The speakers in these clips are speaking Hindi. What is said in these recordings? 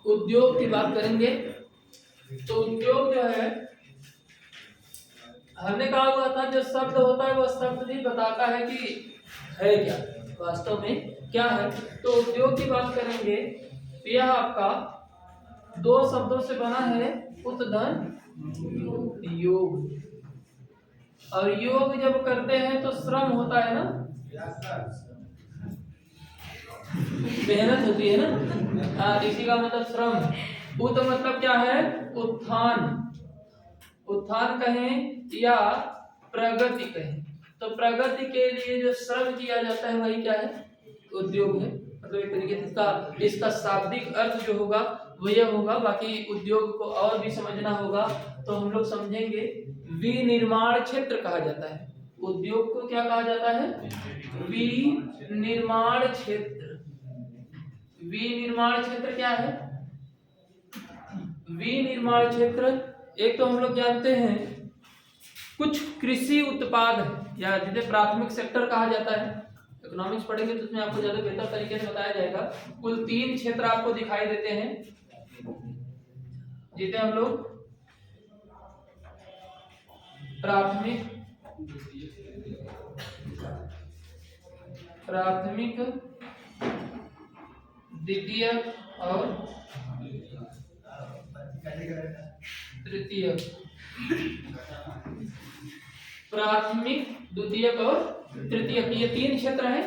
उद्योग की बात करेंगे तो उद्योग जो है, हमने कहा हुआ था जो शब्द होता है वो शब्द भी बताता है कि है क्या, वास्तव में क्या है। तो उद्योग की बात करेंगे तो यह आपका दो शब्दों से बना है, उत धन योग। और योग जब करते हैं तो श्रम होता है ना, मेहनत होती है ना। हाँ, इसी का मतलब श्रम। उत मतलब क्या है, उत्थान, उत्थान कहें या प्रगति कहें। तो प्रगति के लिए जो श्रम किया जाता है वही क्या है, उद्योग है। मतलब एक तरीके से इसका शाब्दिक अर्थ जो होगा वो यह होगा। बाकी उद्योग को और भी समझना होगा तो हम लोग समझेंगे। विनिर्माण क्षेत्र कहा जाता है उद्योग को। क्या कहा जाता है, विनिर्माण क्षेत्र। विनिर्माण क्षेत्र क्या है, विनिर्माण क्षेत्र एक तो हम लोग जानते हैं कुछ कृषि उत्पाद है या जिसे प्राथमिक सेक्टर कहा जाता है। इकोनॉमिक्स पढ़ेंगे तो उसमें आपको ज्यादा बेहतर तरीके से बताया जाएगा। कुल 3 क्षेत्र आपको दिखाई देते हैं जिसे हम लोग प्राथमिक, द्वितीयक और तृतीयक। प्राथमिक, द्वितीयक और तृतीयक, ये 3 क्षेत्र हैं।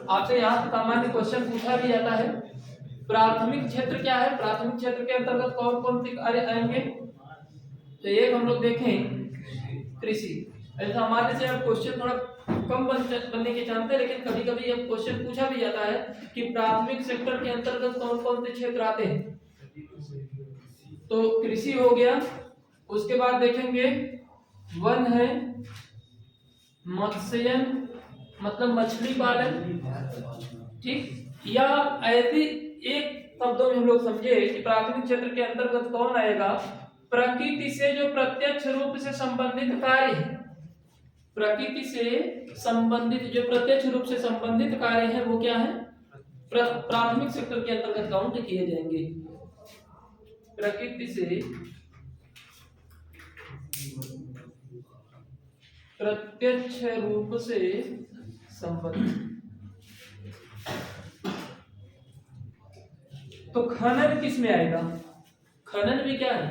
आपसे यहाँ सामान्य क्वेश्चन पूछा भी जाता है। प्राथमिक क्षेत्र क्या है, प्राथमिक क्षेत्र के अंतर्गत कौन कौन से कार्य आएंगे। तो एक हम लोग देखें कृषि। ऐसा हमारे से अब क्वेश्चन थोड़ा कम बनने के चांस है, लेकिन कभी कभी अब क्वेश्चन पूछा भी जाता है कि प्राथमिक सेक्टर के अंतर्गत कौन कौन से क्षेत्र आते हैं। तो कृषि हो गया, उसके बाद देखेंगे वन है, मत्स्यन मतलब मछली पालन, ठीक। या ऐसी एक शब्दों में हम लोग समझे कि प्राथमिक क्षेत्र के अंतर्गत कौन आएगा, प्रकृति से जो प्रत्यक्ष रूप से संबंधित कार्य है। प्रकृति से संबंधित जो प्रत्यक्ष रूप से संबंधित कार्य है वो क्या है, प्राथमिक सेक्टर के अंतर्गत काउंट किए जाएंगे। प्रकृति से प्रत्यक्ष रूप से संबंधित। तो खनन किस में आएगा, खनन भी क्या है,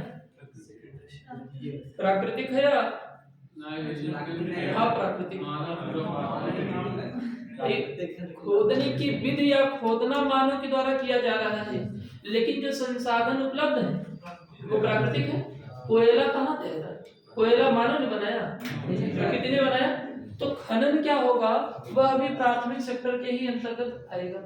प्राकृतिक है या अप्राकृतिक। खोदने की विधि या खोदना मानव के द्वारा किया जा रहा है, लेकिन जो संसाधन उपलब्ध है वो प्राकृतिक है। कोयला कहाँ से आया, कोयला मानव ने बनाया, प्रकृति ने बनाया। तो खनन क्या होगा, वह भी प्राथमिक सेक्टर के ही अंतर्गत आएगा,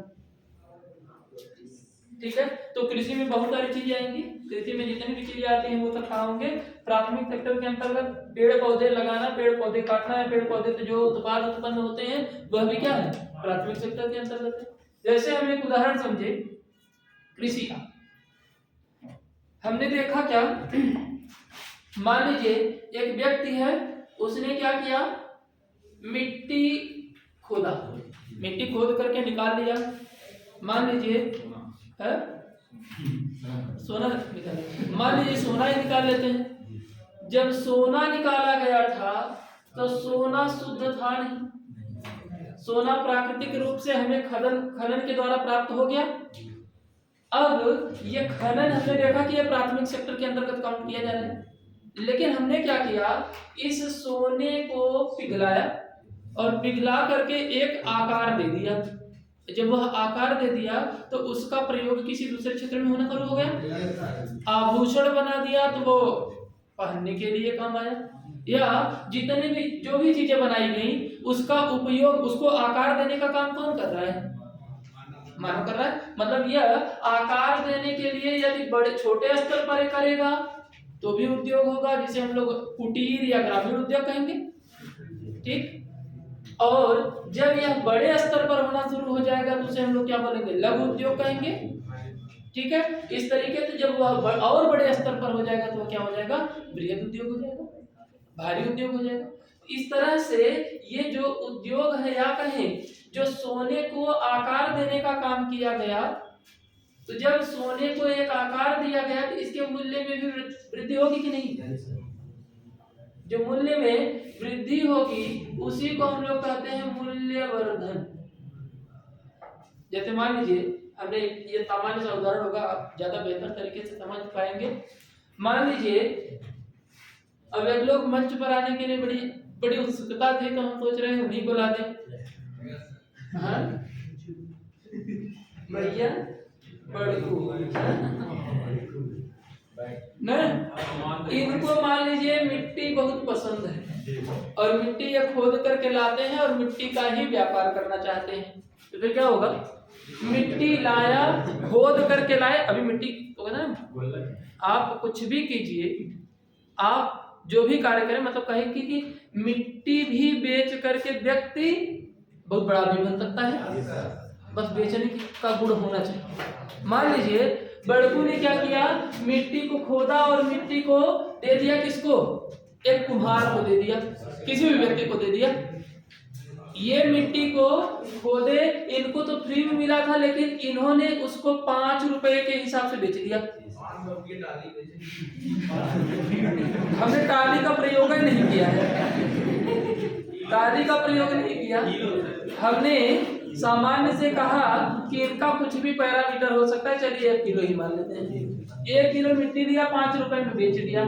ठीक है। तो कृषि में बहुत सारी चीजें आएंगी। कृषि में जितनी भी चीजें आती हैं वो सब कहाँ होंगे, प्राथमिक सेक्टर के अंतर्गत। पेड़ पौधे लगाना, पेड़ पौधे काटना है, पेड़ पौधे से जो उत्पाद उत्पन्न होते हैं वह भी क्या है, प्राथमिक सेक्टर के अंतर्गत है। जैसे हम एक उदाहरण समझे कृषि का। हमने देखा क्या, मान लीजिए एक व्यक्ति है, उसने क्या किया, मिट्टी खोदा, मिट्टी खोद करके निकाल लिया। मान लीजिए है सोना निकाल, मान लीजिए सोना ही निकाल लेते हैं। जब सोना निकाला गया था तो सोना शुद्ध था नहीं, सोना प्राकृतिक रूप से हमें खनन के द्वारा प्राप्त हो गया। अब ये खनन हमने देखा कि ये प्राथमिक सेक्टर के अंतर्गत काउंट किया जा रहा है, लेकिन हमने क्या किया, इस सोने को पिघलाया और पिघला करके एक आकार दे दिया। जब वह आकार दे दिया तो उसका प्रयोग किसी दूसरे क्षेत्र में होना शुरू हो गया। आभूषण बना दिया तो वो पहनने के लिए काम आया, या जितने भी जो भी चीजें बनाई गई उसका उपयोग, उसको आकार देने का काम कौन कर रहा है, मानव कर रहा है। मतलब यह आकार देने के लिए यदि बड़े छोटे स्तर पर करेगा तो भी उद्योग होगा, जिसे हम लोग कुटीर या ग्रामीण उद्योग कहेंगे, ठीक। और जब यह बड़े स्तर पर होना शुरू हो जाएगा तो उसे हम लोग क्या बोलेंगे, लघु उद्योग कहेंगे, ठीक है। इस तरीके से जब वह और बड़े स्तर पर हो जाएगा तो क्या हो जाएगा, बृहद उद्योग हो जाएगा। भारी उद्योग हो जाएगा। इस तरह से ये जो उद्योग है या कहें जो सोने को आकार देने का काम किया गया, तो जब सोने को एक आकार दिया गया तो इसके मूल्य में भी वृद्धि होगी कि नहीं? जो मूल्य में वृद्धि होगी उसी को हम लोग कहते हैं मूल्यवर्धन। जैसे मान लीजिए, हमने ये सामान्य सा उदाहरण होगा, आप ज्यादा बेहतर तरीके से समझ पाएंगे। मान लीजिए अब एक लोग मंच पर आने के लिए बड़ी उत्सुकता थी, तो हम सोच रहे हैं उन्हीं को ला दें। हाँ भैया नहीं, इनको मान लीजिए मिट्टी बहुत पसंद है और मिट्टी ये खोद करके लाते हैं और मिट्टी का ही व्यापार करना चाहते हैं, तो फिर क्या होगा? मिट्टी लाया, खोद करके लाए, अभी मिट्टी होगा ना, आप कुछ भी कीजिए, आप जो भी कार्य करें, मतलब कहे कि मिट्टी भी बेच करके व्यक्ति बहुत बड़ा भी बन सकता है, बस बेचने का गुण होना चाहिए। मान लीजिए बड़कू ने क्या किया, मिट्टी को खोदा और मिट्टी को दे दिया किसको? एक कुम्हार को दे दिया, किसी भी व्यक्ति को दे दिया। ये मिट्टी को खोदे, इनको तो फ्री में मिला था, लेकिन इन्होंने उसको 5 रुपए के हिसाब से बेच दिया। हमने टाली का प्रयोग ही नहीं किया है, टाली का प्रयोग नहीं किया, हमने सामान्य से कहा कि इनका कुछ भी पैरामीटर हो सकता है, चलिए 1 किलो ही मान लेते हैं। 1 किलो मिट्टी दिया, 5 रुपए में बेच दिया,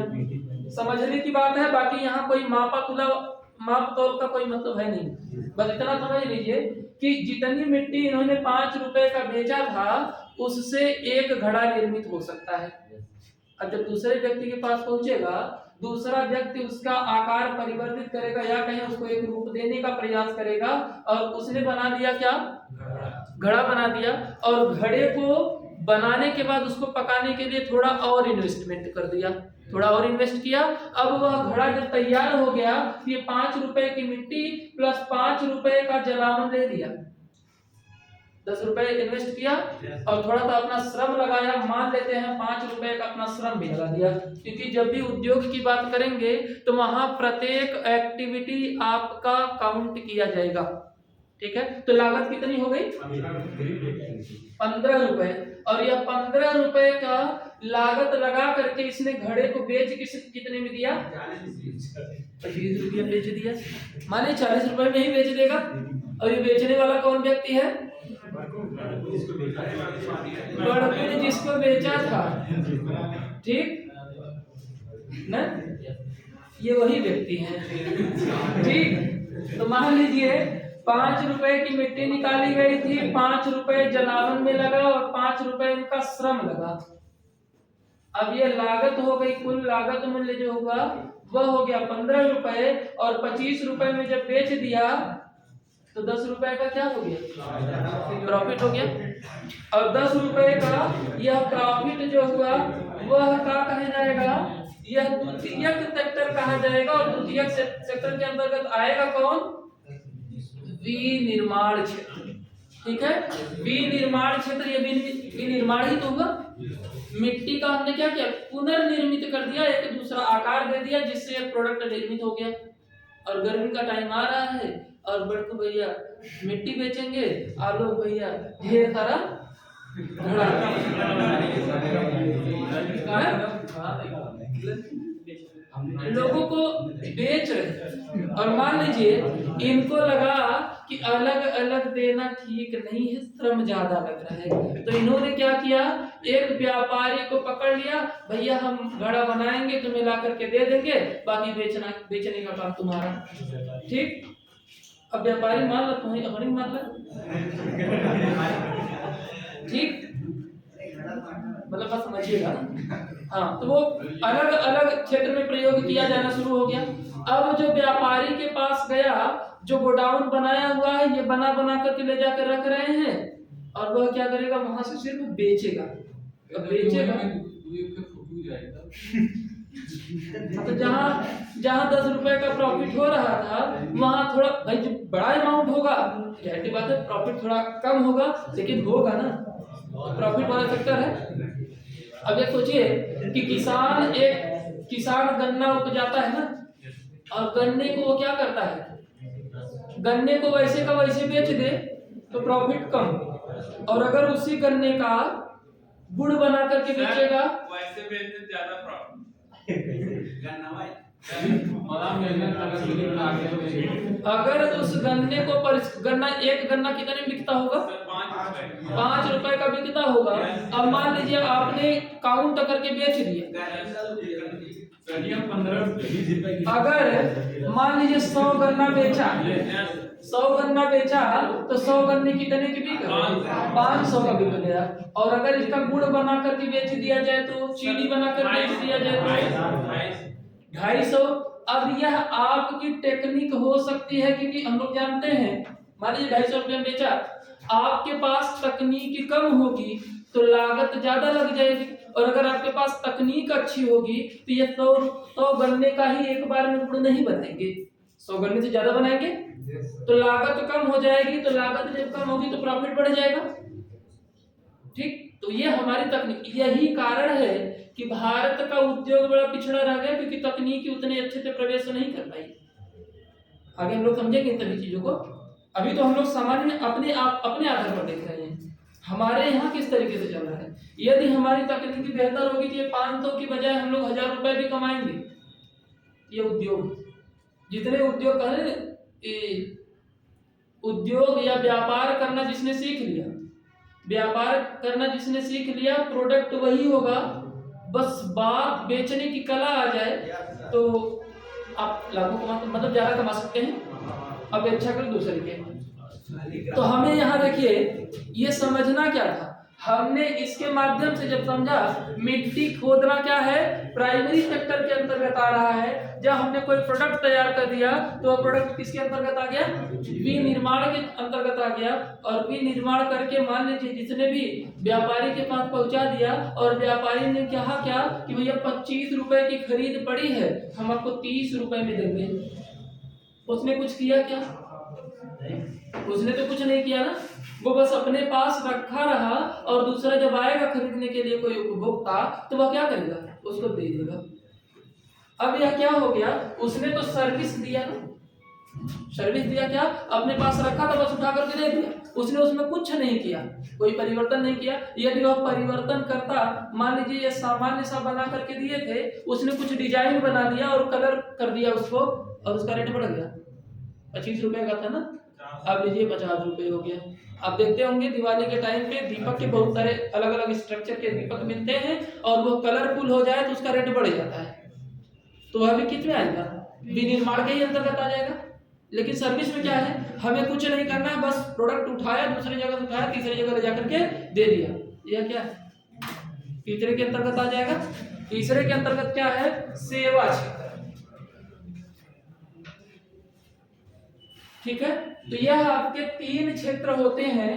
समझने की बात है। बाकी यहाँ कोई माप तौल का कोई मतलब है नहीं, बस इतना समझ लीजिए कि जितनी मिट्टी इन्होंने 5 रुपए का बेचा था उससे 1 घड़ा निर्मित हो सकता है। अब जब दूसरे व्यक्ति के पास पहुंचेगा, दूसरा व्यक्ति उसका आकार परिवर्तित करेगा या कहीं उसको एक रूप देने का प्रयास करेगा, और उसने बना दिया क्या? घड़ा बना दिया, और घड़े को बनाने के बाद उसको पकाने के लिए थोड़ा और इन्वेस्टमेंट कर दिया, थोड़ा और इन्वेस्ट किया। अब वह घड़ा जब तैयार हो गया, ये 5 रुपए की मिट्टी प्लस 5 रुपए का जलावन ले लिया, 10 रुपए इन्वेस्ट किया और थोड़ा सा अपना श्रम लगाया, मान लेते हैं 5 रुपए का अपना श्रम भी लगा दिया, क्योंकि जब भी उद्योग की बात करेंगे तो वहां प्रत्येक एक्टिविटी आपका काउंट किया जाएगा, ठीक है। तो लागत कितनी हो गई? 15 रुपए, और यह 15 रुपए का लागत लगा करके इसने घड़े को बेच कितने में दिया? 20 रुपया बेच दिया। माने 40 रुपए में ही बेच देगा, और ये बेचने वाला कौन व्यक्ति है? बड़कू ने जिसको बेचा था, ठीक ना, ये वही व्यक्ति है, ठीक। तो मान लीजिए 5 रुपए की मिट्टी निकाली गई थी, 5 रुपए जलावन में लगा और 5 रुपए इनका श्रम लगा। अब ये लागत हो गई, कुल लागत मूल्य जो होगा वह हो गया 15 रुपए, और 25 रुपए में जब बेच दिया तो 10 रुपए का क्या हो गया? प्रॉफिट हो गया। और 10 रुपए का यह प्रॉफिट जो हुआ वह क्या कहा जाएगा? यह द्वितीयक सेक्टर कहा जाएगा, और द्वितीयक सेक्टर के अंतर्गत आएगा कौन? विनिर्माण क्षेत्र, ठीक है। विनिर्माण क्षेत्र, ये विनिर्माण ही तो होगा। मिट्टी का हमने क्या किया? पुनर्निर्मित कर दिया, एक दूसरा आकार दे दिया, जिससे एक प्रोडक्ट निर्मित हो गया। और गर्मी का टाइम आ रहा है और बड़कू भैया मिट्टी बेचेंगे, आप लोग भैया ढेर सारा लोगों को बेच रहे। और मान लीजिए इनको लगा कि अलग अलग देना ठीक नहीं है, श्रम ज्यादा लग रहा है, तो इन्होंने क्या किया? एक व्यापारी को पकड़ लिया, भैया हम घड़ा बनाएंगे, तुम्हें ला करके दे देंगे, बाकी बेचने का काम तुम्हारा, ठीक। अब व्यापारी मान लो, तुम्हें अपनी मान लो, ठीक, मतलब बस समझिएगा। हाँ, तो वो अलग अलग क्षेत्र में प्रयोग किया जाना शुरू हो गया। अब जो व्यापारी के पास गया, जो गोडाउन बनाया हुआ है, ये बना करके ले जाकर रख रहे हैं, और वह क्या करेगा? वहां से सिर्फ बेचेगा। अब बेचेगा तो जहाँ 10 रुपए का प्रॉफिट हो रहा था, वहां थोड़ा, भाई जो बड़ा अमाउंट होगा जाहिर सी बात है प्रॉफिट थोड़ा कम होगा, लेकिन होगा ना, प्रॉफिट वाला सेक्टर है। अब ये सोचिए कि किसान गन्ना उपजाता है ना, और गन्ने को वो क्या करता है, गन्ने को वैसे का वैसे बेच दे तो प्रॉफिट कम, और अगर उसी गन्ने का गुड़ बना करके बेचेगा वैसे बेचने ज्यादा प्रॉफिट। अगर उस गन्ने को गन्ना, एक गन्ना कितने में बिकता होगा, 5 रुपए का बिकता होगा। अब मान लीजिए आपने काउंट करके बेच दिया, अगर मान लीजिए 100 गन्ना बेचा, 100 गन्ना बेचा तो 100 गन्ने कितने की बिक गए, 500 का बिक गया। और अगर इसका गुड़ बना करके बेच दिया जाए तो, चीनी बना कर बेच दिया जाए तो 250। अब यह आपकी टेक्निक हो सकती है, क्योंकि हम लोग जानते हैं, मान लीजिए 250 रुपये में बेचा, आपके पास तकनीक कम होगी तो लागत ज्यादा लग जाएगी, और अगर आपके पास तकनीक अच्छी होगी तो ये 100 गन्ने का ही एक बार में गुड़ नहीं बनाएंगे, 100 गन्ने से ज्यादा बनाएंगे तो लागत कम हो जाएगी, तो लागत जब कम होगी तो प्रॉफिट बढ़ जाएगा। ठीक, तो ये हमारी तकनीक, यही कारण है कि भारत का उद्योग बड़ा पिछड़ा रह गया, क्योंकि तकनीकी उतने अच्छे से प्रवेश नहीं कर पाई। आगे हम लोग समझेंगे इन सभी चीजों को। अभी तो हम लोग सामान्य अपने आधार पर देख रहे हैं हमारे यहाँ किस तरीके से चल रहा है। यदि हमारी तकनीकी बेहतर होगी तो ये 500 की बजाय हम लोग 1000 रुपए भी कमाएंगे। ये उद्योग, जितने उद्योग करें, उद्योग या व्यापार करना जिसने सीख लिया, व्यापार करना जिसने सीख लिया, प्रोडक्ट वही होगा, बस बात बेचने की कला आ जाए तो आप लाखों कमा, मतलब ज्यादा कमा सकते हैं। अब अच्छा कर दूसरे के, तो हमें यहाँ देखिए ये समझना क्या था, हमने इसके माध्यम से जब समझा मिट्टी खोदना क्या है, प्राइमरी सेक्टर के अंतर्गत आ रहा है। जब हमने कोई प्रोडक्ट तैयार कर दिया तो वह प्रोडक्ट किसके अंतर्गत आ गया, विनिर्माण के अंतर्गत आ गया। और विनिर्माण करके मान लीजिए जिसने भी व्यापारी के पास पहुंचा दिया, और व्यापारी ने कहा क्या कि भैया 25 रुपए की खरीद पड़ी है, हम आपको 30 रुपए में देंगे। उसने कुछ किया क्या, उसने तो कुछ नहीं किया ना, वो बस अपने पास रखा रहा, और दूसरा जब आएगा खरीदने के लिए कोई उपभोक्ता तो वह क्या करेगा, उसको दे देगा। अब यह क्या हो गया, उसने तो सर्विस दिया ना, सर्विस दिया, क्या अपने पास रखा था बस उठा करके दे दिया, उसने उसमें कुछ नहीं किया, कोई परिवर्तन नहीं किया। यदि वह परिवर्तन करता, मान लीजिए ये सामान्य सा बना करके दिए थे, उसने कुछ डिजाइन बना दिया और कलर कर दिया उसको, और उसका रेट बढ़ गया, 25 रुपए का था ना, अब लीजिए 50 रुपए हो गया। आप देखते होंगे दिवाली के टाइम पे दीपक के बहुत सारे अलग अलग स्ट्रक्चर के दीपक मिलते हैं, और वो कलरफुल हो जाए तो उसका रेट बढ़ जाता है। तो वह भी किस में आएगा, विनिर्माण के ही अंतर्गत आ जाएगा। लेकिन सर्विस में क्या है, हमें कुछ नहीं करना है, बस प्रोडक्ट उठाया, दूसरी जगह से उठाया, तीसरी जगह ले जाकर के दे दिया। यह क्या है, तीसरे के अंतर्गत आ जाएगा। तीसरे के अंतर्गत क्या है, सेवा क्षेत्र। ठीक है, तो यह आपके 3 क्षेत्र होते हैं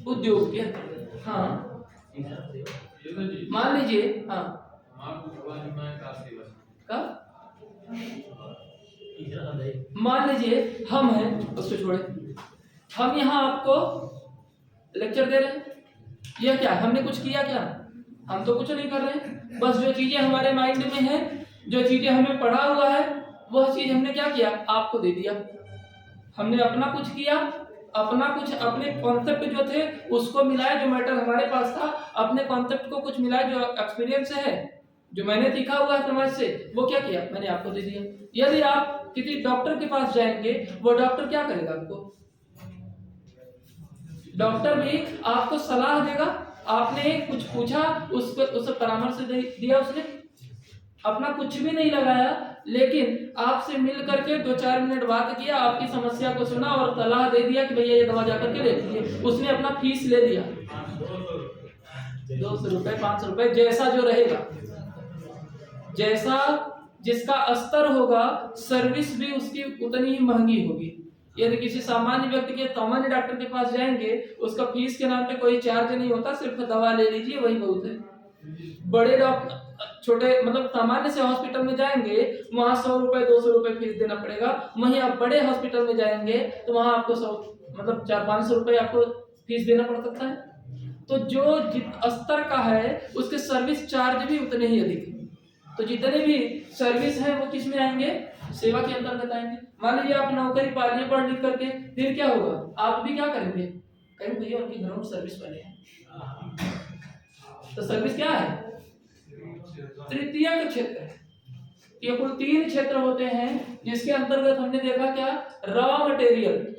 उद्योग के। हाँ मान लीजिए, हाँ मान लीजिए हम हैं, उसको छोड़े, हम यहाँ आपको लेक्चर दे रहे हैं, यह क्या हमने कुछ किया क्या, हम तो कुछ नहीं कर रहे हैं, बस जो चीजें हमारे माइंड में है, जो चीजें हमें पढ़ा हुआ है, वह चीज हमने क्या किया, आपको दे दिया। हमने अपना कुछ किया, अपना कुछ अपने कॉन्सेप्ट जो थे उसको मिलाया, जो मैटर हमारे पास था, अपने कॉन्सेप्ट को कुछ मिलाया, जो एक्सपीरियंस है, जो मैंने सीखा हुआ है समाज से, वो क्या किया, मैंने आपको दे दिया। यदि आप किसी डॉक्टर के पास जाएंगे, वो डॉक्टर क्या करेगा, आपको डॉक्टर भी आपको सलाह देगा, आपने कुछ पूछा, उसको उसे परामर्श दिया, उसने अपना कुछ भी नहीं लगाया, लेकिन आपसे मिल करके 2-4 मिनट बात किया, आपकी समस्या को सुना और सलाह दे दिया कि भैया ये दवा जाकर के ले लीजिए। उसने अपना फीस ले लिया, 200 रुपए 500 रुपए, जैसा जो रहेगा, जैसा जिसका स्तर होगा, सर्विस भी उसकी उतनी ही महंगी होगी। यदि किसी सामान्य व्यक्ति के, सामान्य डॉक्टर के पास जाएंगे, उसका फीस के नाम पे कोई चार्ज नहीं होता, सिर्फ दवा ले लीजिए वही बहुत है। बड़े डॉक्टर, छोटे मतलब सामान्य से हॉस्पिटल में जाएंगे, वहां 100 रुपए 200 रुपए फीस देना पड़ेगा। वहीं आप बड़े हॉस्पिटल में जाएंगे तो वहां आपको 100 मतलब 400-500 रुपए आपको फीस देना पड़ सकता है। तो जो स्तर का है उसके सर्विस चार्ज भी उतने ही अधिक है। तो जितने भी सर्विस है वो किस में आएंगे, सेवा के अंतर्गत आएंगे। मान लीजिए आप नौकरी पा लिए पढ़ लिख करके, फिर क्या होगा, आप भी क्या करेंगे, कहेंगे भैया उनके घरों में सर्विस वाले हैं। तो सर्विस क्या है, तृतीयक क्षेत्र है। ये कुल 3 क्षेत्र होते हैं जिसके अंतर्गत हमने देखा क्या, रॉ मटेरियल।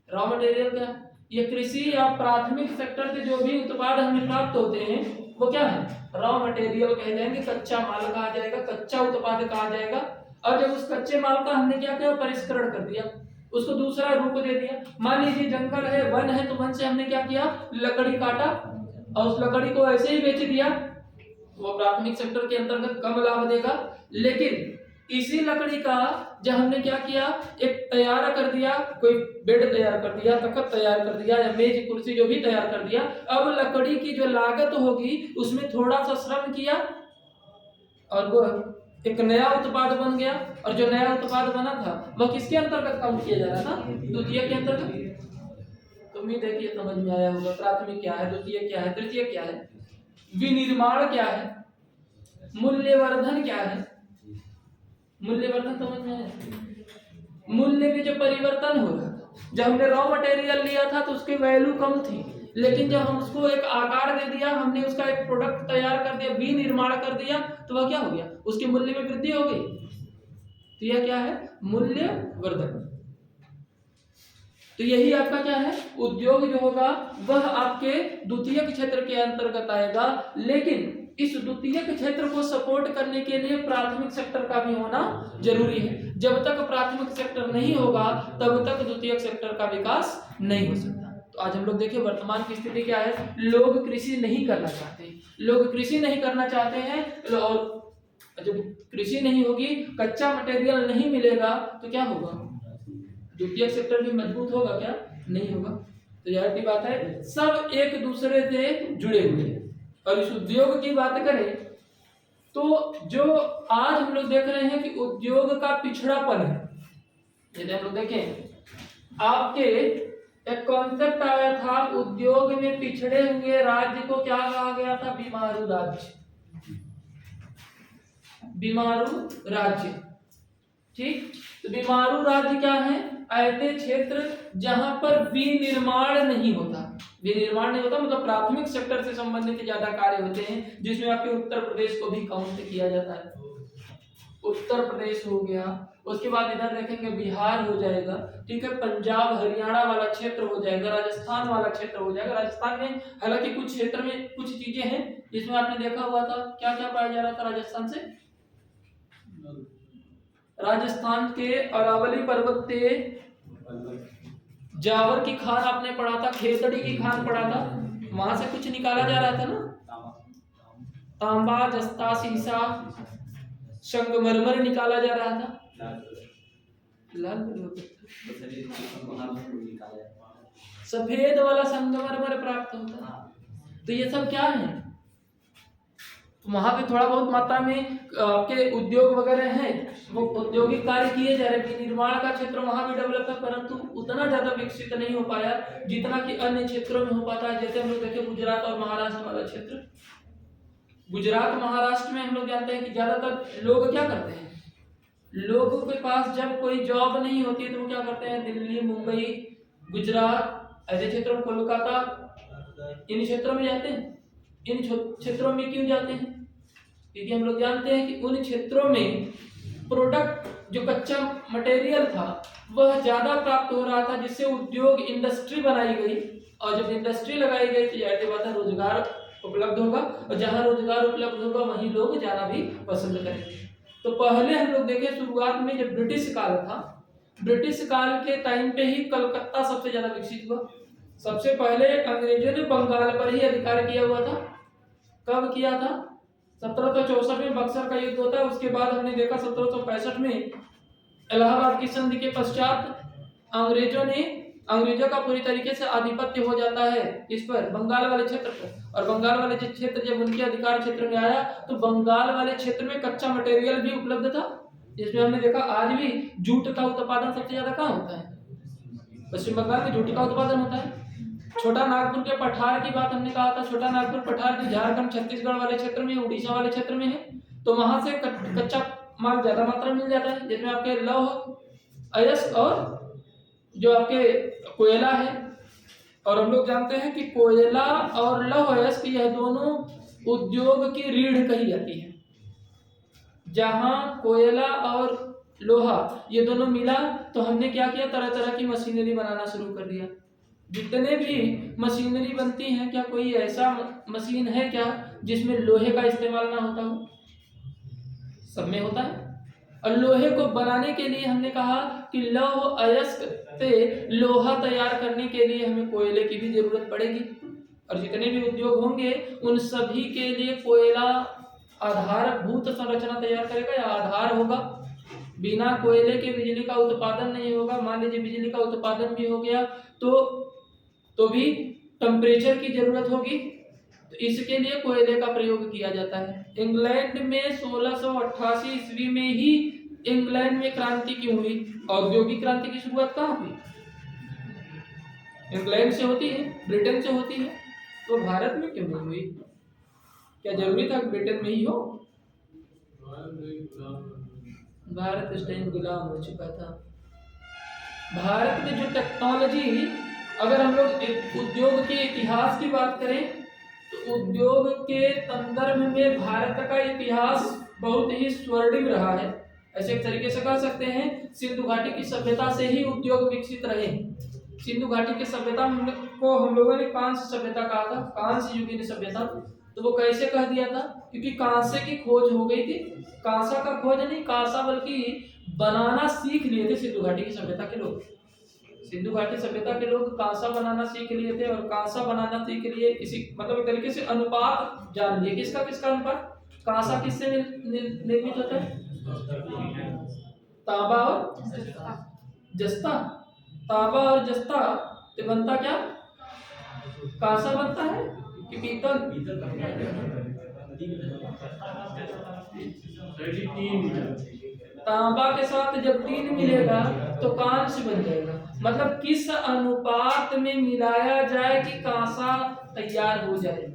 रॉ मटेरियल क्या, ये कृषि या प्राथमिक सेक्टर के जो भी उत्पाद हमें प्राप्त होते हैं वो क्या है, रॉ मटेरियल कहे जाएंगे, कच्चा माल कहा जाएगा, कच्चा उत्पाद कहा जाएगा। और जब उस कच्चे माल का हमने क्या किया, परिष्करण कर दिया, उसको दूसरा रूप दे दिया। मान लीजिए जंगल है, वन है, तो वन से हमने क्या किया, लकड़ी काटा और उस लकड़ी को ऐसे ही बेच दिया, वो प्राथमिक सेक्टर के अंतर्गत कम लाभ देगा। लेकिन इसी लकड़ी का जब हमने क्या किया, एक तैयार कर दिया, कोई बेड तैयार कर दिया, तख्त तैयार कर दिया या मेज कुर्सी जो भी तैयार कर दिया, अब लकड़ी की जो लागत होगी उसमें थोड़ा सा श्रम किया और वो एक नया उत्पाद बन गया। और जो नया उत्पाद बना था वह किसके अंतर्गत काउंट किया जा रहा था, द्वितीय के अंतर्गत। तो उम्मीद है कि ये समझ में आया होगा, प्राथमिक क्या है, द्वितीय क्या है, तृतीय क्या है, विनिर्माण क्या है, मूल्यवर्धन क्या है। मूल्यवर्धन समझ में आया, मूल्य में जो परिवर्तन हो रहा था, जब हमने रॉ मटेरियल लिया था तो उसकी वैल्यू कम थी, लेकिन जब हम उसको एक आकार दे दिया, हमने उसका एक प्रोडक्ट तैयार कर दिया, विनिर्माण कर दिया, तो वह क्या हो गया, उसके मूल्य में वृद्धि हो गई। तो यह क्या है, मूल्यवर्धन। तो यही आपका क्या है, उद्योग जो होगा वह आपके द्वितीयक क्षेत्र के अंतर्गत आएगा। लेकिन इस द्वितीयक क्षेत्र को सपोर्ट करने के लिए प्राथमिक सेक्टर का भी होना जरूरी है। जब तक प्राथमिक सेक्टर नहीं होगा तब तक द्वितीयक सेक्टर का विकास नहीं हो सकता। तो आज हम लोग देखिए वर्तमान की स्थिति क्या है, लोग कृषि नहीं करना चाहते, लोग कृषि नहीं करना चाहते हैं, और जब कृषि नहीं होगी, कच्चा मटेरियल नहीं मिलेगा, तो क्या होगा, द्वितीयक सेक्टर भी मजबूत होगा क्या, नहीं होगा। तो यह बात है, सब एक दूसरे से जुड़े हुए हैं। और इस उद्योग की बात करें तो जो आज हम लोग देख रहे हैं कि उद्योग का पिछड़ापन है, यदि हम लोग देखें, आपके एक कॉन्सेप्ट आया था, उद्योग में पिछड़े हुए राज्य को क्या कहा गया था, बीमारू राज्य, बीमारू राज्य। ठीक, तो बीमारू राज्य क्या है, ऐसे क्षेत्र जहां पर विनिर्माण नहीं होता। विनिर्माण नहीं होता मतलब प्राथमिक सेक्टर से संबंधित ज्यादा कार्य होते हैं, जिसमें आपके उत्तर प्रदेश को भी काउंट किया जाता है। उत्तर प्रदेश हो गया, उसके बाद इधर देखेंगे बिहार हो जाएगा, ठीक है, पंजाब हरियाणा वाला क्षेत्र हो जाएगा, राजस्थान वाला क्षेत्र हो जाएगा। राजस्थान में हालांकि कुछ क्षेत्र में कुछ चीजें हैं जिसमें आपने देखा हुआ था, क्या क्या पाया जा रहा था राजस्थान से, राजस्थान के अरावली पर्वत से जावर की खान आपने पढ़ा था, खेतड़ी की खान पढ़ा था, वहां से कुछ निकाला जा रहा था ना, तांबा, जस्ता, सीसा, संगमरमर निकाला जा रहा था, लाल सफेद वाला संगमरमर प्राप्त होता है। तो ये सब क्या है, वहां पे थोड़ा बहुत मात्रा में आपके उद्योग वगैरह हैं, वो औद्योगिक कार्य किए जा रहे हैं। निर्माण का क्षेत्र वहां भी डेवलप है, परंतु उतना ज्यादा विकसित नहीं हो पाया जितना कि अन्य क्षेत्रों में हो पाता है। जैसे हम लोग देखें गुजरात और महाराष्ट्र वाला क्षेत्र, गुजरात महाराष्ट्र में हम लोग जानते हैं कि ज्यादातर लोग क्या करते हैं, लोगों के पास जब कोई जॉब नहीं होती है तो वो क्या करते हैं, दिल्ली, मुंबई, गुजरात ऐसे क्षेत्रों, कोलकाता, इन क्षेत्रों में जाते हैं। इन क्षेत्रों में क्यों जाते हैं, क्योंकि हम लोग जानते हैं कि उन क्षेत्रों में प्रोडक्ट जो कच्चा मटेरियल था वह ज्यादा प्राप्त हो रहा था, जिससे उद्योग इंडस्ट्री बनाई गई, और जब इंडस्ट्री लगाई गई तो जाहिर बात है रोजगार उपलब्ध होगा, और जहां रोजगार उपलब्ध होगा वहीं लोग जाना भी पसंद करेंगे। तो पहले हम लोग देखें शुरुआत में जब ब्रिटिश काल था, ब्रिटिश काल के टाइम पे ही कलकत्ता सबसे ज्यादा विकसित हुआ। सबसे पहले अंग्रेजों ने बंगाल पर ही अधिकार किया हुआ था। कब किया था, 1764 में बक्सर का युद्ध होता है। उसके बाद हमने देखा 1765 में इलाहाबाद की संधि के पश्चात अंग्रेजों का पूरी तरीके से आधिपत्य हो जाता है इस पर, बंगाल वाले क्षेत्र पर। और बंगाल वाले क्षेत्र जब उनके अधिकार क्षेत्र में आया तो बंगाल वाले क्षेत्र में कच्चा मटेरियल भी उपलब्ध था, जिसमें हमने देखा आज भी जूट का उत्पादन सबसे ज्यादा कहाँ होता है, पश्चिम बंगाल में जूट का उत्पादन होता है। छोटा नागपुर के पठार की बात हमने कहा था, छोटा नागपुर पठार जो झारखंड छत्तीसगढ़ वाले क्षेत्र में, उड़ीसा वाले क्षेत्र में है, तो वहां से कच्चा माल ज्यादा मात्रा में मिल जाता है, जिसमें आपके लौह अयस्क और जो आपके कोयला है। और हम लोग जानते हैं कि कोयला और लौह अयस्क यह दोनों उद्योग की रीढ़ कही जाती है। जहां कोयला और लोहा ये दोनों मिला तो हमने क्या किया, तरह तरह की मशीनरी बनाना शुरू कर दिया। जितने भी मशीनरी बनती हैं, क्या कोई ऐसा मशीन है क्या जिसमें लोहे का इस्तेमाल ना होता हो? सब में होता है। और लोहे को बनाने के लिए हमने कहा कि लौह अयस्क से लोहा तैयार करने के लिए हमें कोयले की भी जरूरत पड़ेगी। और जितने भी उद्योग होंगे उन सभी के लिए कोयला आधारभूत संरचना तैयार करेगा या आधार होगा। बिना कोयले के बिजली का उत्पादन नहीं होगा। मान लीजिए बिजली का उत्पादन भी हो गया तो भी टेम्परेचर की जरूरत होगी, तो इसके लिए कोयले का प्रयोग किया जाता है। इंग्लैंड में 1688 ईस्वी में ही इंग्लैंड में क्रांति क्यों हुई? औद्योगिक क्रांति की शुरुआत कहाँ हुई? इंग्लैंड से होती है, ब्रिटेन से होती है, तो भारत में क्यों नहीं हुई? क्या जरूरी था ब्रिटेन में ही हो? भारत इस टाइम गुलाम हो चुका था। भारत में जो टेक्नोलॉजी, अगर हम लोग उद्योग के इतिहास की बात करें तो उद्योग के संदर्भ में भारत का इतिहास बहुत ही स्वर्णिम रहा है। ऐसे एक तरीके से कह सकते हैं सिंधु घाटी की सभ्यता से ही उद्योग विकसित रहे। सिंधु घाटी की सभ्यता को हम लोगों ने कांस्य सभ्यता कहा था, कांस्य युगीन सभ्यता। तो वो कैसे कह दिया था? क्योंकि कांसे की खोज हो गई थी। कांसा का खोज नहीं, कांसा बल्कि बनाना सीख लिए थे सिंधु घाटी की सभ्यता के लोग। सिंधु घाटी सभ्यता के लोग कांसा बनाना सीख लिए थे। और कांसा बनाना सीख लिए, इसी मतलब एक तरीके से अनुपात जान लिए। किसका किसका अनुपात? कांसा किससे निर्मित होता है? तांबा और जस्ता। तांबा और जस्ता तो बनता क्या? कांसा बनता है कि पीतल? तांबा के साथ जब 3 मिलेगा तो कांस्य बन जाएगा। मतलब किस अनुपात में मिलाया जाए कि कांसा तैयार हो जाए,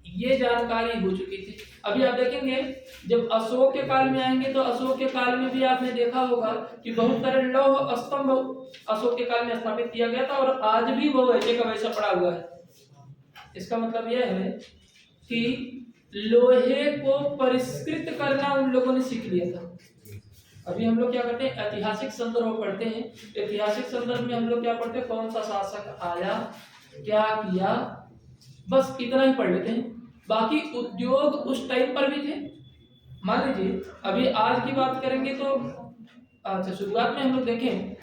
ये जानकारी हो चुकी थी। अभी आप देखेंगे जब अशोक के काल में आएंगे तो अशोक के काल में भी आपने देखा होगा कि बहुत सारे लौह स्तंभ अशोक के काल में स्थापित किया गया था और आज भी वो वैसे का वैसा पड़ा हुआ है। इसका मतलब यह है कि लोहे को परिष्कृत करना उन लोगों ने सीख लिया था। अभी हम लोग क्या करते हैं, ऐतिहासिक संदर्भ पढ़ते हैं। ऐतिहासिक संदर्भ में हम लोग क्या पढ़ते हैं, कौन सा शासक आया, क्या किया, बस इतना ही पढ़ लेते हैं। बाकी उद्योग उस टाइम पर भी थे। मान लीजिए अभी आज की बात करेंगे तो अच्छा शुरुआत में हम लोग देखें,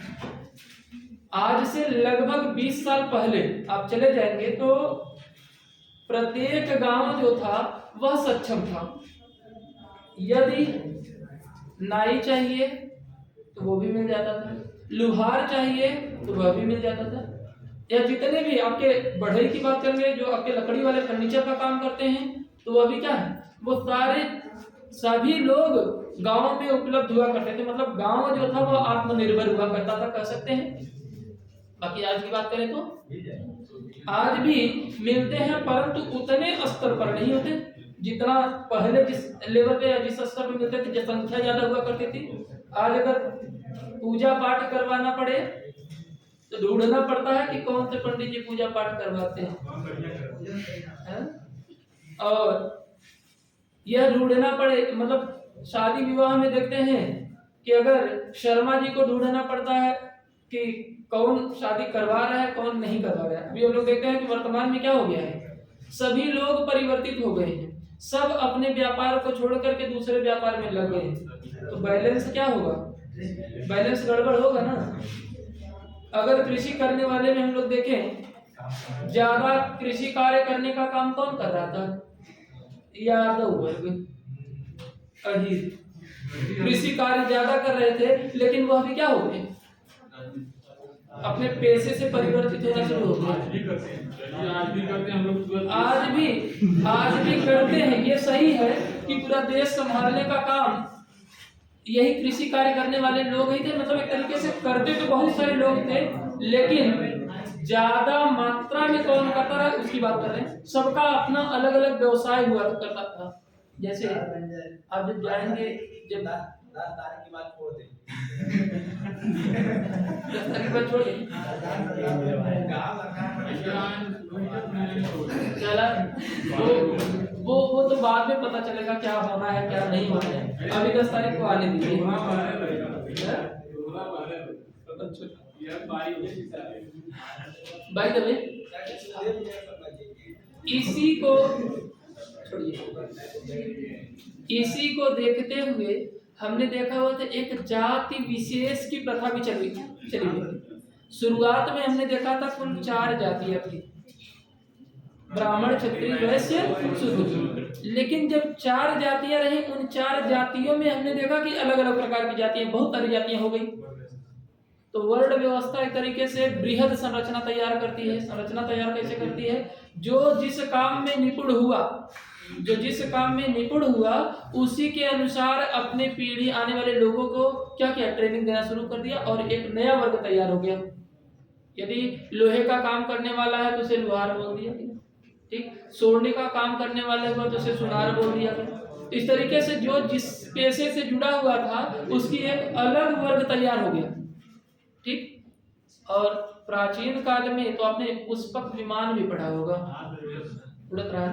आज से लगभग 20 साल पहले आप चले जाएंगे तो प्रत्येक गांव जो था वह सक्षम था। यदि नाई चाहिए तो वो भी मिल जाता था, लुहार चाहिए तो वह भी मिल जाता था। या जितने भी आपके बढ़ई की बात करेंगे, जो आपके लकड़ी वाले फर्नीचर का काम करते हैं, तो वह भी क्या है, वो सारे सभी लोग गांव में उपलब्ध हुआ करते थे। मतलब गांव जो था वो आत्मनिर्भर हुआ करता था, कह सकते हैं। बाकी आज की बात करें तो आज भी मिलते हैं, परंतु उतने स्तर पर नहीं होते जितना पहले जिस लेवल पे या जिस स्तर पे मिलते थे, जनसंख्या ज्यादा हुआ करती थी। आज अगर पूजा पाठ करवाना पड़े तो ढूंढना पड़ता है कि कौन से पंडित जी पूजा पाठ करवाते हैं। और यह ढूंढना पड़े, मतलब शादी विवाह में देखते हैं कि अगर शर्मा जी को ढूंढना पड़ता है कि कौन शादी करवा रहा है कौन नहीं करवा रहा है। अभी हम लोग देखते हैं कि वर्तमान में क्या हो गया है, सभी लोग परिवर्तित हो गए हैं, सब अपने व्यापार को छोड़ करके दूसरे व्यापार में लग गए हैं। तो बैलेंस क्या होगा, बैलेंस गड़बड़ होगा ना। अगर कृषि करने वाले में हम लोग देखें, ज्यादा कृषि कार्य करने का काम कौन कर रहा था, यादव वर्ग, अहीर कृषि कार्य ज्यादा कर रहे थे, लेकिन वह भी क्या हो गए, अपने पेशे से परिवर्तित होना शुरू हो गए। आज भी करते हैं। ये सही है कि पूरा देश संभालने का काम यही कृषि कार्य करने वाले लोग ही थे। मतलब एक तरीके से करते तो बहुत सारे लोग थे, लेकिन ज्यादा मात्रा में कौन करता रहा उसकी बात कर रहे हैं। सबका अपना अलग अलग व्यवसाय हुआ करता था। जैसे आप जब जाएंगे, जब 10 तारीख की बात छोड़ दें। 10 तारीख के बाद छोड़ दें, चला वो तो बाद में पता चलेगा क्या होना है क्या नहीं होना है। अभी 10 तारीख को आने दीजिए। बाय द वे, इसी को छोड़िए, इसी को देखते हुए हमने देखा हुआ था एक जाति विशेष की प्रथा भी चली थी। शुरुआत में हमने देखा था कुल 4 जातियां थी, ब्राह्मण, क्षत्रिय, वैश्य, शूद्र। लेकिन जब 4 जातियां रही, उन 4 जातियों में हमने देखा कि अलग अलग प्रकार की जातियां, बहुत सारी जातियां हो गई। तो वर्ण व्यवस्था एक तरीके से बृहद संरचना तैयार करती है। संरचना तैयार कैसे करती है? जो जिस काम में निपुण हुआ, उसी के अनुसार अपने पीढ़ी आने वाले लोगों को क्या किया, ट्रेनिंग देना शुरू कर दिया और एक नया वर्ग तैयार हो गया। यदि लोहे का काम करने वाला है तो उसे लोहार बोल दिया, ठीक। सोने का काम करने वाला है तो उसे सुनार बोल दिया। इस तरीके से जो जिस पेशे से जुड़ा हुआ था उसकी एक अलग वर्ग तैयार हो गया, ठीक। और प्राचीन काल में तो आपने पुष्पक विमान भी पढ़ा होगा, उड़त रहा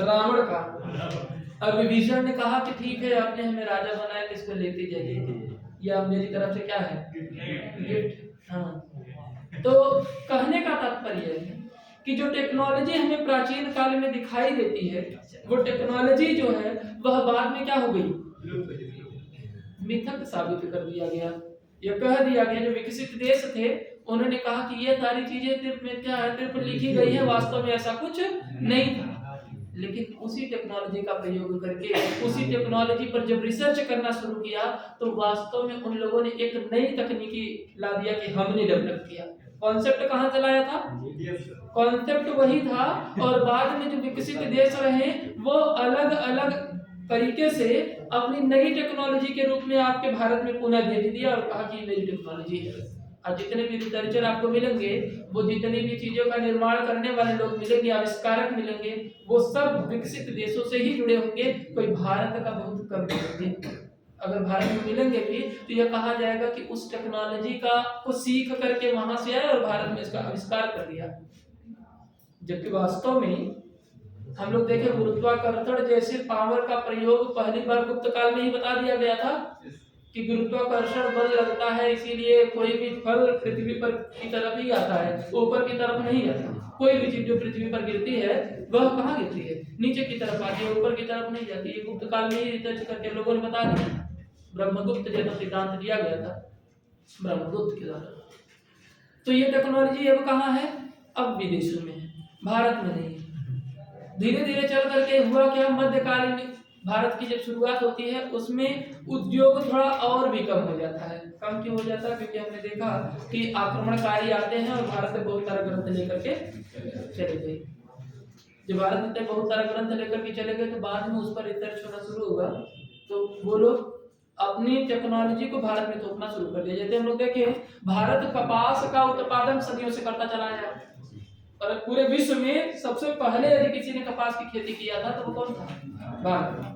रावण का। अब विभीषण ने कहा कि ठीक है, आपने हमें राजा बनाया तो इसको लेते जाइए, या मेरी तरफ से क्या है, गिफ्ट। हाँ, तो कहने का तात्पर्य है कि जो टेक्नोलॉजी हमें प्राचीन काल में दिखाई देती है, वो टेक्नोलॉजी जो है वह बाद में क्या हो गई, मिथक साबित कर दिया गया। यह कह दिया गया, जो विकसित देश थे उन्होंने कहा कि ये सारी चीजें सिर्फ मिथ्या है, सिर्फ लिखी गई है, वास्तव में ऐसा कुछ नहीं था। लेकिन उसी टेक्नोलॉजी का प्रयोग करके, उसी टेक्नोलॉजी पर जब रिसर्च करना शुरू किया तो वास्तव में उन लोगों ने एक नई तकनीकी ला दिया कि हमने डेवलप किया। कॉन्सेप्ट कहाँ से लाया था? कॉन्सेप्ट वही था, और बाद में जो विकसित देश रहे वो अलग अलग तरीके से अपनी नई टेक्नोलॉजी के रूप में आपके भारत में पुनः भेज दिया और कहा कि नई टेक्नोलॉजी है। और जितने भी रिसर्चर आपको मिलेंगे, वो जितनी भी चीजों का निर्माण करने वाले लोग मिलेंगे, आविष्कारक मिलेंगे, वो सब विकसित देशों से ही जुड़े होंगे, कोई भारत का बहुत कम मिलेंगे। अगर भारत में मिलेंगे भी तो यह कहा जाएगा कि उस टेक्नोलॉजी को सीख करके वहां से आए और भारत में इसका आविष्कार कर दिया। जबकि वास्तव में हम लोग देखें, गुरुत्वाकर्षण जैसे पावर का प्रयोग पहली बार गुप्त काल में ही बता दिया गया था कि गुरुत्वाकर्षण बल लगता है, इसीलिए कोई भी फल पृथ्वी पर की तरफ ही आता है, ऊपर की तरफ नहीं आता। कोई भी चीज जो पृथ्वी पर गिरती है वह कहाँ गिरती है, नीचे की तरफ आती है, ऊपर की तरफ नहीं जाती है। गुप्त काल में ही रिसर्च करके लोगों ने बता दिया। ब्रह्मगुप्त जैसा सिद्धांत दिया गया था ब्रह्मगुप्त के द्वारा। तो ये टेक्नोलॉजी अब कहाँ है? अब विदेशों में है, भारत में नहीं है। धीरे धीरे चल करके हुआ क्या, मध्यकालीन भारत की जब शुरुआत होती है उसमें उद्योग थोड़ा और भी कम हो जाता है। कम क्यों हो जाता है? क्योंकि हमने देखा कि आक्रमणकारी आते हैं और भारत से बहुत सारा ग्रंथ लेकर के चले गए। जब भारत में बहुत सारा ग्रंथ लेकर के चले गए तो बाद में उस पर रिसर्च होना शुरू हुआ, तो वो लोग अपनी टेक्नोलॉजी को भारत में थोपना शुरू कर दिया। जैसे हम लोग देखें, भारत कपास का उत्पादन सदियों से करता चला है, और पूरे विश्व में सबसे पहले यदि किसी ने कपास की खेती किया था तो वो कौन था? भारत।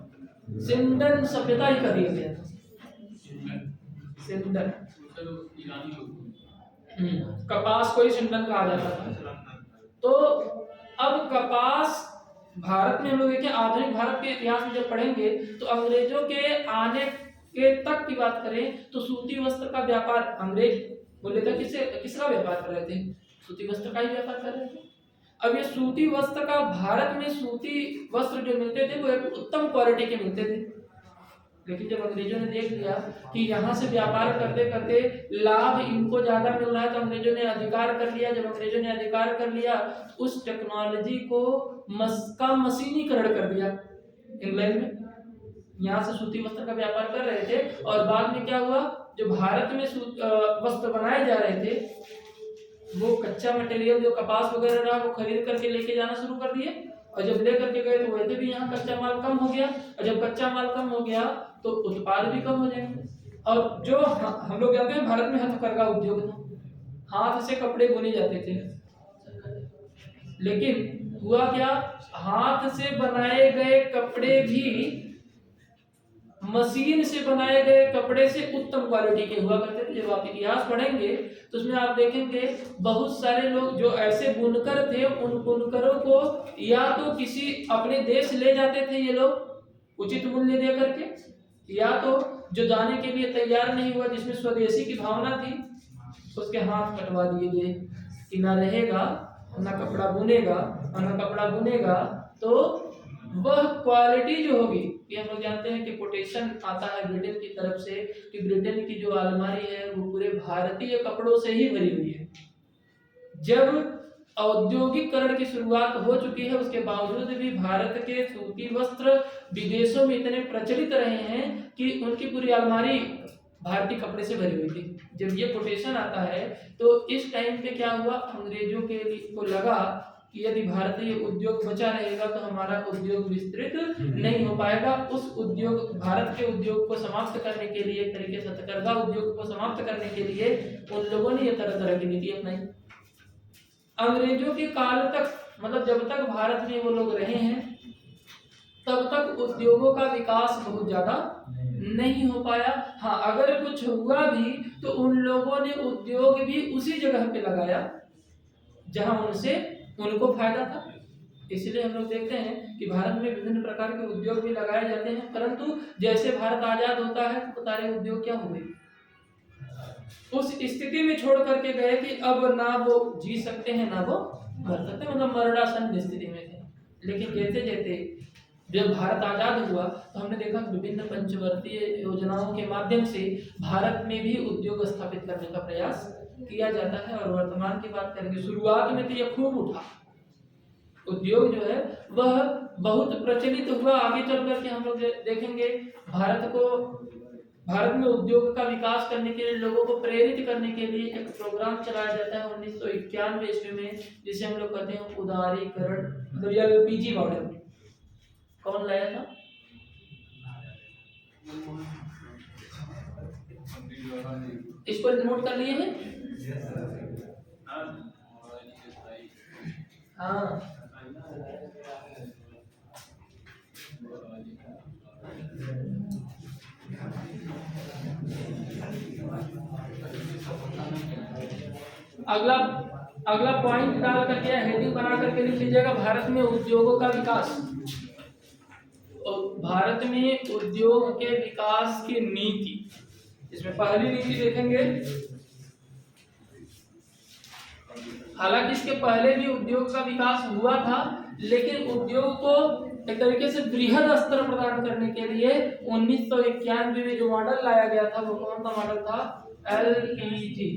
सिंधन सभ्यता ही कर दिया गया था, सिंधन। कपास को ही सिंधन कहा जाता था। तो अब कपास भारत में हम लोग देखें, आधुनिक भारत के इतिहास में जब पढ़ेंगे तो अंग्रेजों के आने के तक की बात करें तो सूती वस्त्र का व्यापार, अंग्रेज बोले थे किसका व्यापार कर रहे थे? सूती वस्त्र का ही व्यापार कर रहे थे। अब ये सूती वस्त्र का, भारत में सूती वस्त्र जो मिलते थे वो एक उत्तम क्वालिटी के मिलते थे। लेकिन जब अंग्रेजों ने देख लिया कि यहाँ से व्यापार करते करते लाभ इनको ज्यादा मिल रहा है तो अंग्रेजों ने अधिकार कर लिया। जब अंग्रेजों ने अधिकार कर लिया तो उस टेक्नोलॉजी को मशीनीकरण कर दिया। इंग्लैंड में यहाँ से सूती वस्त्र का व्यापार कर रहे थे, और बाद में क्या हुआ, जो भारत में वस्त्र बनाए जा रहे थे वो कच्चा मटेरियल जो कपास वगैरह रहा वो खरीद करके लेके जाना शुरू कर दिए, और जब ले करके गए तो वैसे भी यहाँ कच्चा माल कम हो गया, और जब कच्चा माल कम हो गया तो उत्पाद भी कम हो जाएंगे। और जो हम लोग जानते हैं भारत में हथकरघा उद्योग था, हाथ से कपड़े बुने जाते थे। लेकिन हुआ क्या, हाथ से बनाए गए कपड़े भी मशीन से बनाए गए कपड़े से उत्तम क्वालिटी के हुआ करते थे। जब आप इतिहास पढ़ेंगे तो उसमें आप देखेंगे बहुत सारे लोग जो ऐसे बुनकर थे, उन बुनकरों को या तो किसी अपने देश ले जाते थे ये लोग उचित मूल्य दे करके, या तो जो जाने के लिए तैयार नहीं हुआ, जिसमें स्वदेशी की भावना थी, उसके हाथ कटवा दिए गए कि ना रहेगा ना कपड़ा बुनेगा, और ना कपड़ा बुनेगा तो वह क्वालिटी जो होगी, ये हम लोग जानते हैं कि कोटेशन आता है ब्रिटेन की तरफ से कि ब्रिटेन की जो अलमारी है वो पूरे भारतीय कपड़ों से ही भरी हुई है। जब औद्योगिकरण की शुरुआत हो चुकी है, उसके बावजूद भी भारत के सूती वस्त्र विदेशों में इतने प्रचलित रहे हैं कि उनकी पूरी अलमारी भारतीय कपड़े से भरी हुई थी। जब ये कोटेशन आता है तो इस टाइम पे क्या हुआ, अंग्रेजों के को लगा कि यदि भारतीय उद्योग बचा रहेगा तो हमारा उद्योग विस्तृत नहीं हो पाएगा। उस उद्योग, भारत के उद्योग को समाप्त करने के लिए, एक तरीके से हथकरघा उद्योग को समाप्त करने के लिए उन लोगों ने ये तरह तरह की नीति अपनाई। अंग्रेजों के काल तक, मतलब जब तक भारत में वो लोग रहे हैं, तब तक उद्योगों का विकास बहुत ज्यादा नहीं हो पाया। हाँ, अगर कुछ हुआ भी तो उन लोगों ने उद्योग भी उसी जगह पे लगाया जहां उनको फायदा था। इसलिए हम लोग देखते हैं कि भारत में विभिन्न प्रकार के उद्योग भी लगाए जाते हैं, परंतु जैसे भारत आजाद होता है तो सारे उद्योग क्या हुए, उस स्थिति में छोड़ करके गए कि अब ना वो जी सकते हैं ना वो मर सकते, मतलब मरणासन स्थिति में थे। लेकिन जैसे जैसे जब भारत आजाद हुआ तो हमने देखा विभिन्न पंचवर्षीय योजनाओं के माध्यम से भारत में भी उद्योग स्थापित करने का प्रयास किया जाता है। और वर्तमान की बात करेंगे, शुरुआत में तो यह खूब उठा, उद्योग जो है वह बहुत प्रचलित हुआ। आगे चल करके हम लोग देखेंगे भारत में उद्योग का विकास करने के लिए, लोगों को प्रेरित करने के लिए एक प्रोग्राम चलाया जाता है 1991 ईस्वी में, जिसे हम लोग कहते हैं उदारीकरण, मतलब एलपीजी मॉडल। कौन लाया था? इसको नोट कर लिए हैं? हाँ, अगला पॉइंट डाल करके हेडिंग बना करके लिख लीजिएगा, भारत में उद्योगों का विकास। और भारत में उद्योग के विकास की नीति, इसमें पहली नीति देखेंगे। हालांकि इसके पहले भी उद्योग का विकास हुआ था, लेकिन उद्योग को एक तरीके से बृहद स्तर प्रदान करने के लिए 1991 में जो मॉडल लाया गया था वो कौन सा मॉडल था? LPG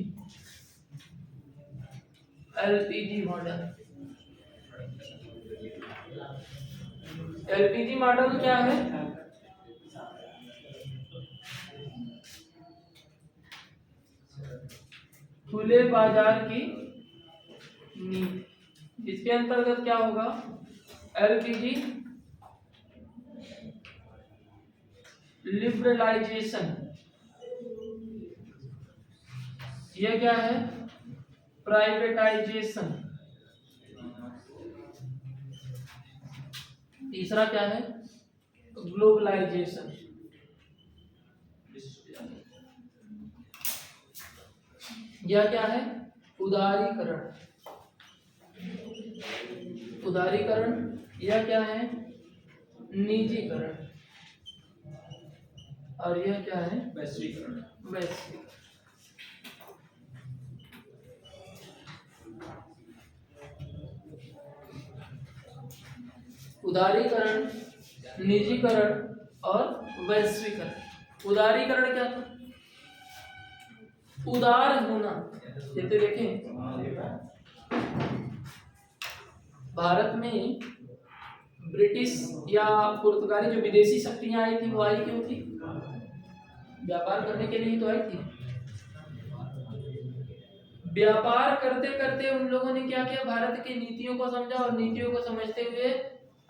model. एलपीजी मॉडल क्या है? खुले बाजार की नीति। इसके अंतर्गत क्या होगा? LPG liberalisation. यह क्या है? प्राइवेटाइजेशन। तीसरा क्या है? ग्लोबलाइजेशन। यह क्या है? उदारीकरण। उदारीकरण। यह क्या है? निजीकरण। और यह क्या है? वैश्वीकरण। वैश्वीकरण। उदारीकरण, निजीकरण और वैश्वीकरण। उदारीकरण क्या था? उदार होना। ये तो देखें, भारत में ब्रिटिश या पुर्तगाली जो विदेशी शक्तियां आई थी वो आई क्यों थी? व्यापार करने के लिए तो आई थी। व्यापार करते करते उन लोगों ने क्या किया? भारत की नीतियों को समझा, और नीतियों को समझते हुए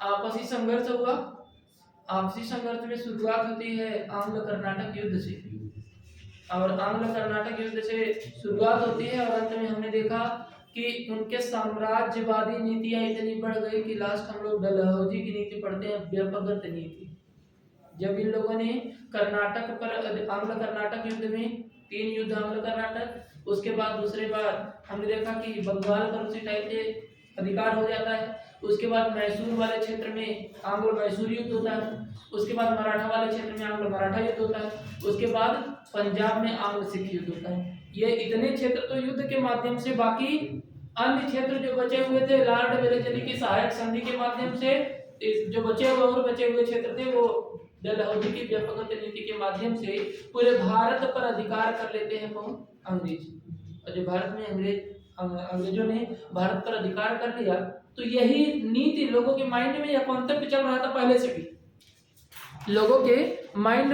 आपसी संघर्ष हुआ। आपसी संघर्ष में शुरुआत होती है आंग्ल कर्नाटक युद्ध से, और आंग्ल कर्नाटक युद्ध से शुरुआत होती है और अंत में हमने देखा कि उनके साम्राज्यवादी नीतियां इतनी बढ़ गई कि लास्ट हम लोग डलहौजी की नीति पढ़ते हैं, व्यापगत नीति। जब इन लोगों ने कर्नाटक पर आंग्ल कर्नाटक युद्ध में 3 युद्ध आंग्ल कर्नाटक, उसके बाद दूसरे बार हमने देखा कि बंगाल पर उसी टाइप के अधिकार हो जाता है, उसके बाद मैसूर वाले क्षेत्र में आंग्ल मैसूर युद्ध होता है, उसके बाद मराठा वाले क्षेत्र में आंग्ल मराठा युद्ध होता है, उसके बाद पंजाब में आंग्ल सिख युद्ध होता है। ये इतने क्षेत्र तो युद्ध के माध्यम से, बाकी अन्य क्षेत्र जो बचे हुए थे लॉर्ड वेलेस्ली की सहायक संधि के माध्यम से, जो बचे हुए और बचे हुए क्षेत्र थे वो डलहौजी की व्यापक नीति के माध्यम से पूरे भारत पर अधिकार कर लेते हैं कौन? अंग्रेज। और जो भारत में अंग्रेजों ने भारत पर अधिकार कर लिया, तो यही नीति लोगों के माइंड में, यह कॉन्सेप्ट चल रहा था पहले से भी लोगों के माइंड